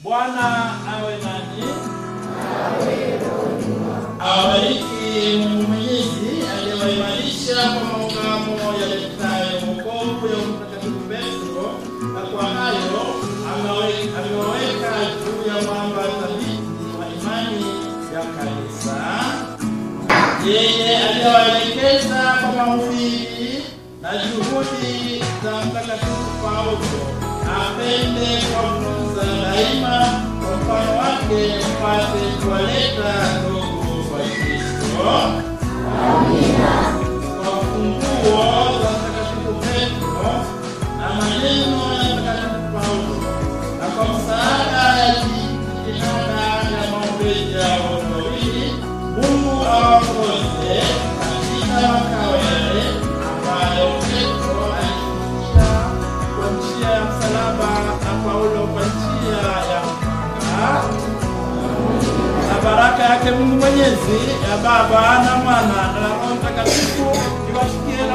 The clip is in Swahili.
Bwana awe nanyi. Awabariki Mungu Mwenyezi aliyewaimarisha kwa maungamo yaletayo wokovu ya Mtakatifu Petro, na kwa hayo amewaweka juu ya mwamba thabiti wa imani ya kanisa. Yeye aliyewaelekeza kwa mahubiri na juhudi za Mtakatifu Paulo, apende kuwafunza daima kwa mfano wake, mpate kuwaleta ndugu wa Kristo. Amina. Kwa funguo za Mtakatifu Petro na maneno ya Mtakatifu Paulo, na kwa msaada ya jitihada ya maombezi ya wote wawili, Mungu awaongoze katika makao yale ambayo Petro alifikisha kwa njia ya msalaba na Paulo kwa njia ya mpaka. Na baraka yake Mungu Mwenyezi, ya Baba na Mwana na Roho Mtakatifu iwashikie